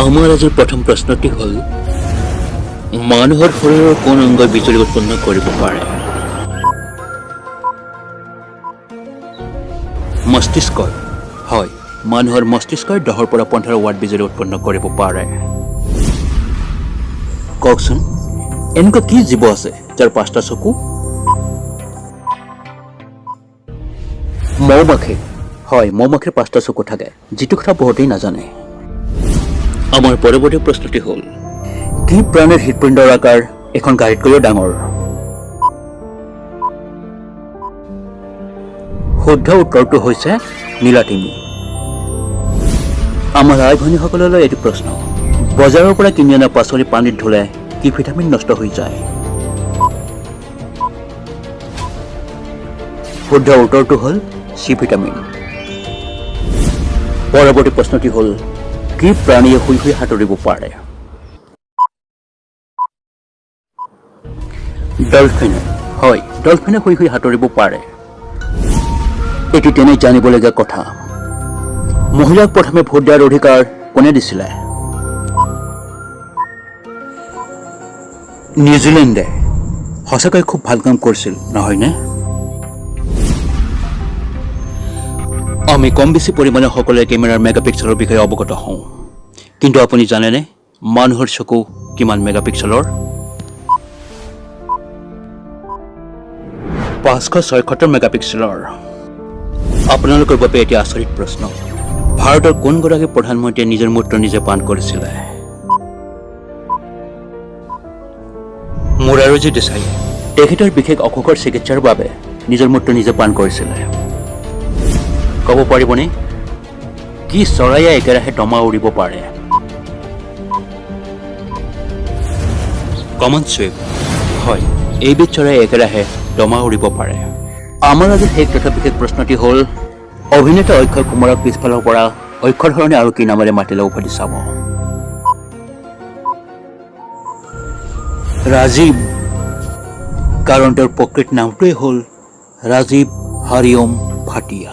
আমাৰ আজিৰ প্ৰথম প্ৰশ্নটি হ'ল মানুহৰ শৰীৰৰ কোন অংগই বিজুলী উৎপন্ন কৰিব পাৰে মস্তিষ্ক হয় মানুহৰ মস্তিষ্কই 10 পৰা 15 ওয়াট বিজুলী উৎপন্ন কৰিব পাৰে কওকচোন এনেকুৱা কি জীৱ আছে যাৰ 5টা চকু মৌমাখি হয় মৌমাখিৰ 5টা চকু থাকে যেটো কথা বহুতেই নাজানে আমাৰ পৰৱৰ্তী প্ৰশ্নটি হ'ল কি প্ৰাণীৰ হৃদপিণ্ডৰ আকাৰ এখন গাড়ীতকৈও ডাঙৰ শুদ্ধ উত্তৰটো হৈছে নীলাতিমি আমাৰ আই ভনীসকললৈ এটি প্ৰশ্ন বজাৰৰ পৰা কিনি অনা পাচলি পানীত ধুলে কি ভিটামিন নষ্ট হৈ যায় শুদ্ধ উত্তৰটো হ'ল সি ভিটামিন পৰৱৰ্তী প্ৰশ্নটি হ'ল কি প্ৰাণীয়ে শুই শুই সাঁতুৰিব পাৰে ডলফিন হয় ডলফিনে শুই শুই সাঁতুৰিব পাৰে এটি তেনেই জানিবলগীয়া কথা মহিলাক প্ৰথমে ভোট দিয়াৰ অধিকাৰ কোনে দিছিলে নিউজিলেণ্ডে সঁচাকৈ খুব ভাল কাম কৰিছিল নহয়নে আমি কম বেছি পৰিমাণে সকলোৱে কেমেৰাৰ মেগাপিক্সেলৰ বিষয়ে অৱগত হওঁ কিন্তু আপুনি জানেনে মানুহৰ চকু কিমান মেগাপিক্সেলৰ 576 মেগাপিক্সেলৰ আপোনালোকৰ বাবে এটি আচৰিত প্ৰশ্ন ভাৰতৰ কোন গৰাকী প্ৰধানমন্ত্ৰীয়ে নিজৰ মূত্ৰ নিজে পান কৰিছিলে মোৰাৰজী দেশাই তেখেতৰ বিশেষ অসুখৰ চিকিৎসাৰ বাবে নিজৰ মূত্ৰ নিজে পান কৰিছিলে ক'ব পাৰিবনে কি চৰাইয়ে একেৰাহে দমা উৰিব পাৰে কমন চুইপ হয় এইবিধ চৰাই একেৰাহে দমা উৰিব পাৰে আমাৰ আজিৰ শেষ তথা বিশেষ প্ৰশ্নটি হ'ল অভিনেতা অক্ষয় কুমাৰক পিছফালৰ পৰা অক্ষৰ ধৰণে আৰু কি নামেৰে মাতিলে উভতি চাব ৰাজীৱ কাৰণ তেওঁৰ প্ৰকৃত নামটোৱেই হ'ল ৰাজীৱ হৰিওম ভাটিয়া